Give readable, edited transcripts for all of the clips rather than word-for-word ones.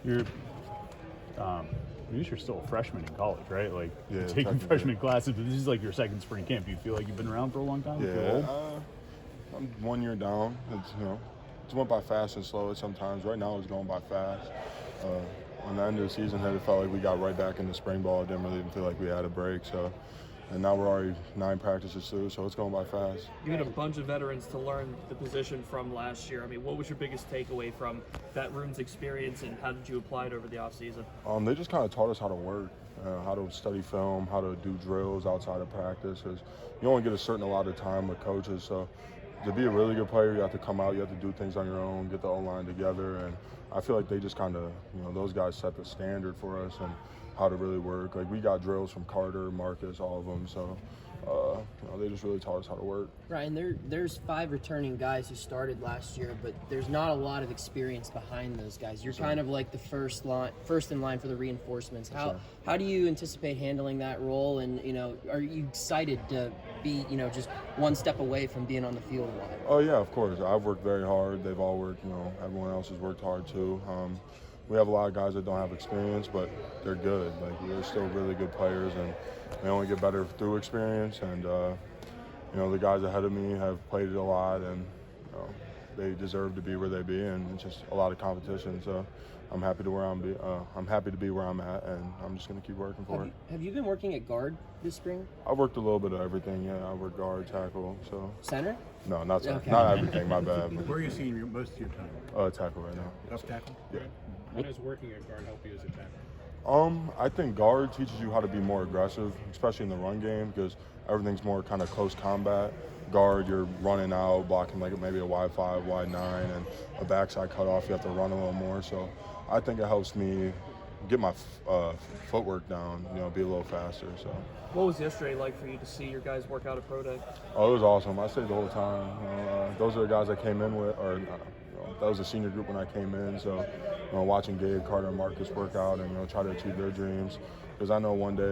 You're, I guess you're still a freshman in college, right? Like, Yeah, you're taking technically. freshman classes, but this is like your second spring camp. You feel like you've been around for a long time? You feel old? Yeah, I'm 1 year down. It's went by fast and slow sometimes. Right now it's going by fast. When the end of the season hit, it felt like we got right back into spring ball. It didn't really even feel like we had a break. And now we're already 9 practices through, so it's going by fast. You had a bunch of veterans to learn the position from last year. I mean, what was your biggest takeaway from that room's experience, and how did you apply it over the offseason? They just kind of taught us how to work, how to study film, how to do drills outside of practice. Because you only get a certain amount of time with coaches. So to be a really good player, you have to come out, you have to do things on your own, get the O-line together. And I feel like they just kind of, those guys set the standard for us and how to really work. Like, we got drills from Carter, Marcus, all of them. So, they just really taught us how to work. Ryan, there's 5 returning guys who started last year, but there's not a lot of experience behind those guys. You're kind of like the first in line for the reinforcements. How do you anticipate handling that role? And are you excited to be just one step away from being on the field a lot? Oh yeah, of course. I've worked very hard. They've all worked. Everyone else has worked hard too. We have a lot of guys that don't have experience, but they're good. Like, they're still really good players, and they only get better through experience. And the guys ahead of me have played it a lot, and they deserve to be where they be, and it's just a lot of competition. So I'm happy to be where I'm at, and I'm just going to keep working for it. Have you been working at guard this spring? I've worked a little bit of everything. Yeah, I work guard, tackle. So Center? no, not center. Okay. Not everything. My bad. Where are you seeing most of your time? Tackle right now. Left tackle? Yeah. How does working at guard help you as a tackle? I think guard teaches you how to be more aggressive, especially in the run game, because everything's more kind of close combat. Guard, you're running out, blocking like maybe a wide 5, wide 9, and a backside cutoff. You have to run a little more. So I think it helps me get my footwork down, be a little faster. So. What was yesterday like for you to see your guys work out at Pro Day? Oh, it was awesome. I stayed the whole time. Those are the guys I came in with, or that was a senior group when I came in. So, watching Gabe, Carter, and Marcus work out and try to achieve their dreams, because I know one day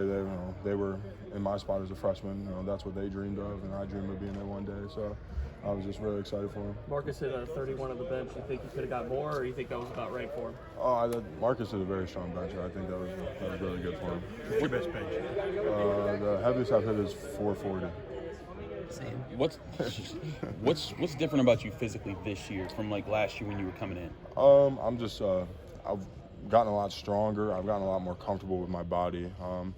they were in my spot as a freshman. That's what they dreamed of, and I dreamed of being there one day. So, I was just really excited for him. Marcus hit a 31 on the bench. You think he could have got more, or you think that was about right for him? Marcus is a very strong bencher. I think that was really good for him. What's your best bench? The heaviest I've hit is 440. Same. What's different about you physically this year from like last year when you were coming in? I'm just I've gotten a lot stronger. I've gotten a lot more comfortable with my body. I'm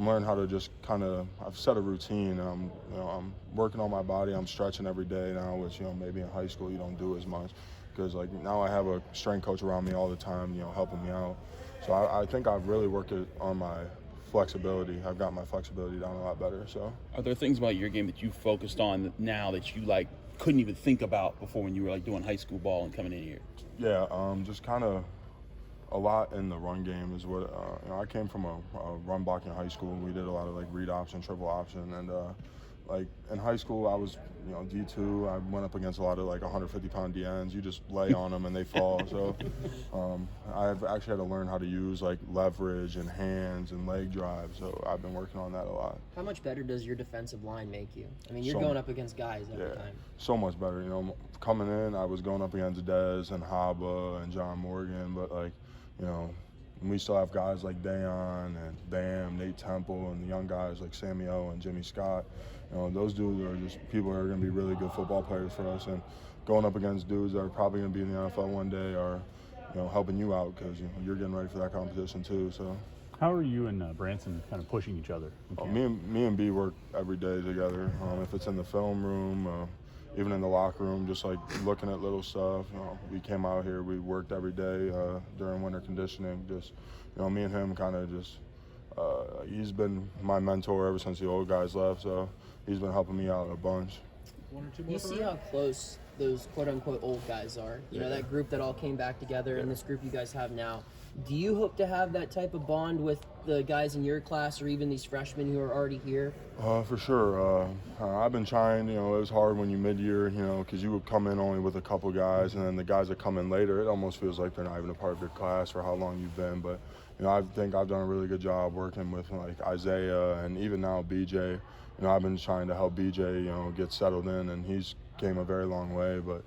learning how to just I've set a routine. I'm working on my body. I'm stretching every day now, which maybe in high school you don't do as much, because like now I have a strength coach around me all the time, helping me out. So I think I've really worked on my flexibility. I've got my flexibility down a lot better. So Are there things about your game that you focused on now that you like couldn't even think about before when you were like doing high school ball and coming in here? yeah, just kind of a lot in the run game is what I came from a run blocking in high school. We did a lot of like read option, triple option, and like in high school I was D2. I went up against a lot of like 150-pound DNs. You just lay on them and they fall. So I've actually had to learn how to use like leverage and hands and leg drive. So I've been working on that a lot. How much better does your defensive line make you? I mean, you're So- going up against guys every Yeah, time. so much better. Coming in, I was going up against Dez and Haba and John Morgan, but like, we still have guys like Dayon and Bam, Nate Temple, and the young guys like Samuel and Jimmy Scott. Those dudes are just people that are going to be really good football players for us, and going up against dudes that are probably going to be in the NFL one day are, helping you out, because you're getting ready for that competition too. So. How are you and Branson kind of pushing each other? Me and B work every day together. If it's in the film room, even in the locker room, just like looking at little stuff. We came out here, we worked every day during winter conditioning. Just, me and him kind of just, he's been my mentor ever since the old guys left, so he's been helping me out a bunch. One or two more. You see how close those quote-unquote old guys are? That group that all came back together, and this group you guys have now. Do you hope to have that type of bond with the guys in your class, or even these freshmen who are already here? For sure. I've been trying. It was hard when you mid-year, because you would come in only with a couple guys, and then the guys that come in later, it almost feels like they're not even a part of your class for how long you've been. But I think I've done a really good job working with like Isaiah and even now BJ. I've been trying to help BJ, get settled in, and he's came a very long way. But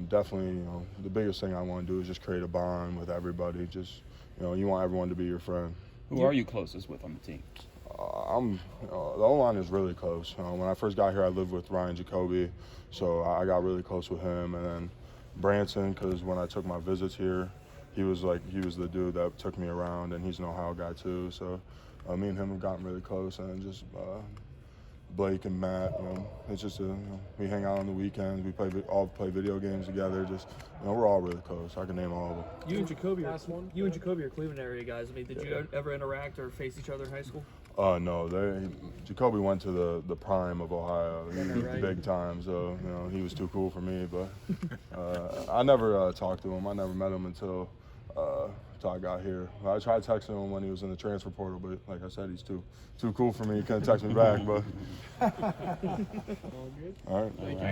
definitely, you know, the biggest thing I want to do is just create a bond with everybody. Just, you know, you want everyone to be your friend. Who are you closest with on the team? The O-line is really close. When I first got here, I lived with Ryan Jacoby, so I got really close with him. And then Branson, because when I took my visits here, he was the dude that took me around, and he's an Ohio guy too. So me and him have gotten really close, and just Blake and Matt, you know, it's just we hang out on the weekends. We all play video games together. Just, you know, we're all really close. I can name all of them. You and Jacoby are Cleveland area guys. I mean, did you ever interact or face each other in high school? No, Jacoby went to the prime of Ohio, Right. big time. So, you know, he was too cool for me. But I never talked to him. I never met him until I got here. I tried texting him when he was in the transfer portal, but like I said, he's too cool for me. He couldn't text me back. But All good. all right. Thanks.